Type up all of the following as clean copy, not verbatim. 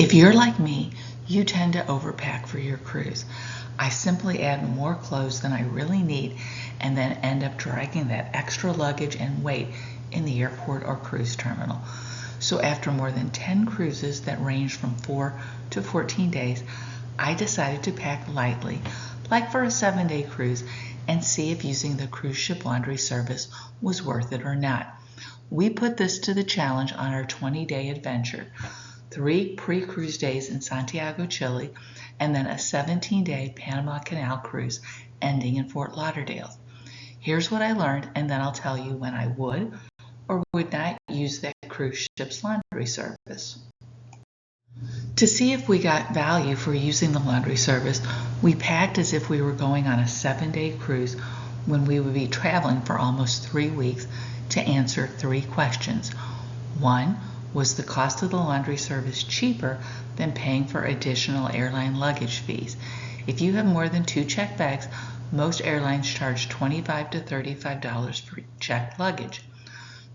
If you're like me, you tend to overpack for your cruise. I simply add more clothes than I really need and then end up dragging that extra luggage and weight in the airport or cruise terminal. So after more than 10 cruises that range from 4 to 14 days, I decided to pack lightly, like for a 7-day cruise, and see if using the cruise ship laundry service was worth it or not. We put this to the challenge on our 20-day adventure. 3 pre-cruise days in Santiago, Chile, and then a 17-day Panama Canal cruise ending in Fort Lauderdale. Here's what I learned, and then I'll tell you when I would or would not use that cruise ship's laundry service. To see if we got value for using the laundry service, we packed as if we were going on a 7-day cruise when we would be traveling for almost 3 weeks to answer 3 questions. 1, was the cost of the laundry service cheaper than paying for additional airline luggage fees? If you have more than 2 checked bags, most airlines charge $25 to $35 for checked luggage.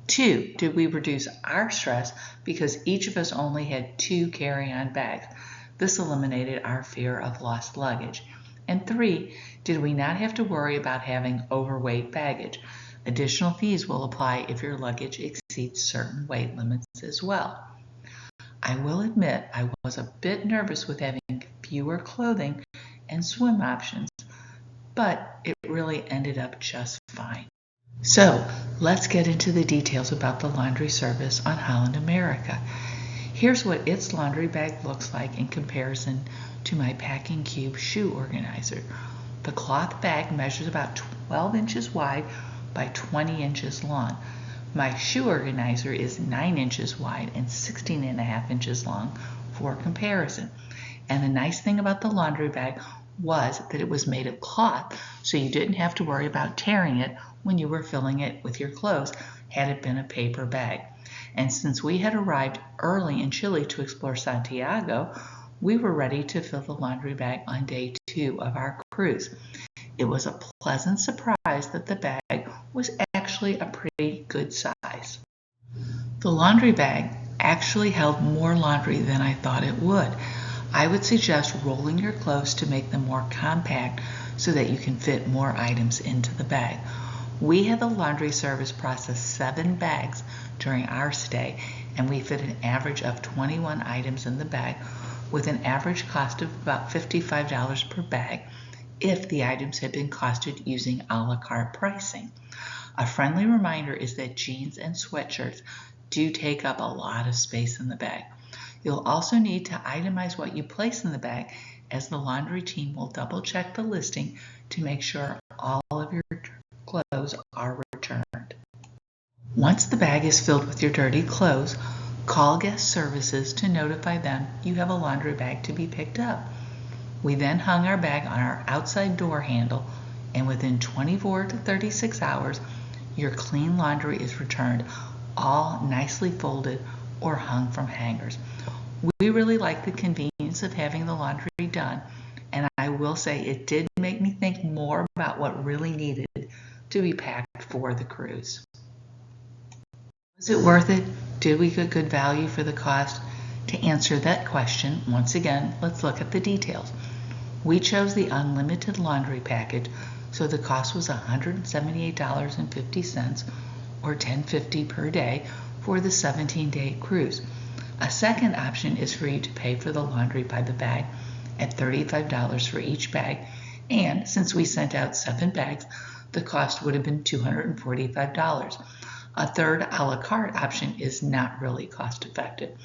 2, did we reduce our stress because each of us only had 2 carry-on bags? This eliminated our fear of lost luggage. And 3, did we not have to worry about having overweight baggage? Additional fees will apply if your luggage exceeds certain weight limits as well. I will admit I was a bit nervous with having fewer clothing and swim options, but it really ended up just fine. So let's get into the details about the laundry service on Holland America. Here's what its laundry bag looks like in comparison to my Packing Cube shoe organizer. The cloth bag measures about 12 inches wide by 20 inches long. My shoe organizer is 9 inches wide and 16.5 inches long for comparison. And the nice thing about the laundry bag was that it was made of cloth, so you didn't have to worry about tearing it when you were filling it with your clothes had it been a paper bag. And since we had arrived early in Chile to explore Santiago, we were ready to fill the laundry bag on day 2 of our cruise. It was a pleasant surprise that the bag was actually a pretty good size. The laundry bag actually held more laundry than I thought it would. I would suggest rolling your clothes to make them more compact so that you can fit more items into the bag. We had the laundry service process 7 bags during our stay, and we fit an average of 21 items in the bag with an average cost of about $55 per bag if the items had been costed using a la carte pricing. A friendly reminder is that jeans and sweatshirts do take up a lot of space in the bag. You'll also need to itemize what you place in the bag, as the laundry team will double check the listing to make sure all of your clothes are returned. Once the bag is filled with your dirty clothes, call guest services to notify them you have a laundry bag to be picked up. We then hung our bag on our outside door handle, and within 24 to 36 hours, your clean laundry is returned, all nicely folded or hung from hangers. We really like the convenience of having the laundry done, and I will say it did make me think more about what really needed to be packed for the cruise. Was it worth it? Did we get good value for the cost? To answer that question, once again, let's look at the details. We chose the unlimited laundry package, so the cost was $178.50 or $10.50 per day for the 17-day cruise. A second option is for you to pay for the laundry by the bag at $35 for each bag, and since we sent out 7 bags, the cost would have been $245. A third a la carte option is not really cost effective.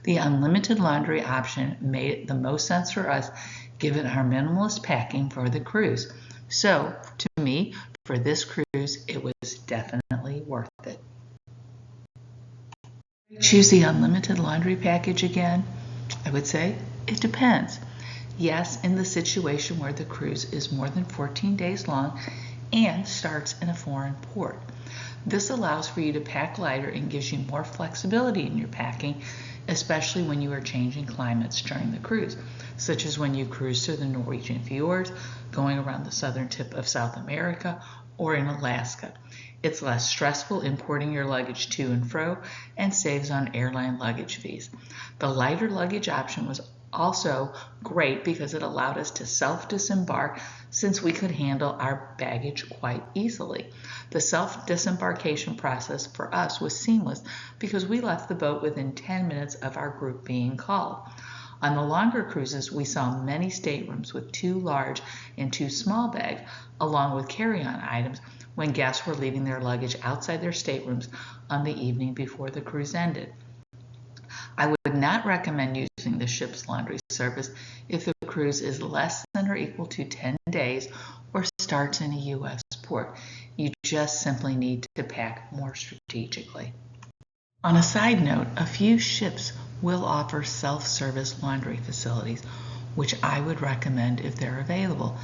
The unlimited laundry option made the most sense for us given our minimalist packing for the cruise. So, to me, for this cruise, it was definitely worth it. Choose the unlimited laundry package again? I would say it depends. Yes, in the situation where the cruise is more than 14 days long and starts in a foreign port. This allows for you to pack lighter and gives you more flexibility in your packing, especially when you are changing climates during the cruise, such as when you cruise through the Norwegian fjords, going around the southern tip of South America, or in Alaska. It's less stressful importing your luggage to and fro and saves on airline luggage fees. The lighter luggage option was also great because it allowed us to self-disembark since we could handle our baggage quite easily. The self-disembarkation process for us was seamless because we left the boat within 10 minutes of our group being called. On the longer cruises, we saw many staterooms with 2 large and 2 small bags, along with carry-on items when guests were leaving their luggage outside their staterooms on the evening before the cruise ended. I would not recommend using the ship's laundry service if the cruise is less than or equal to 10 days or starts in a U.S. port. You just simply need to pack more strategically. On a side note, a few ships will offer self-service laundry facilities, which I would recommend if they're available.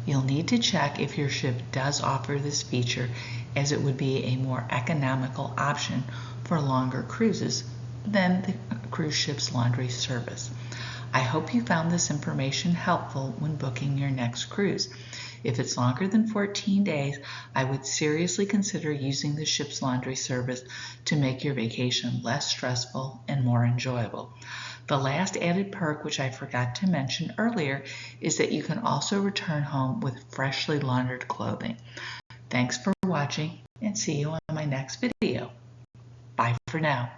You'll need to check if your ship does offer this feature, as it would be a more economical option for longer cruises than the cruise ship's laundry service. I hope you found this information helpful when booking your next cruise. If it's longer than 14 days, I would seriously consider using the ship's laundry service to make your vacation less stressful and more enjoyable. The last added perk, which I forgot to mention earlier, is that you can also return home with freshly laundered clothing. Thanks for watching, and see you on my next video. Bye for now.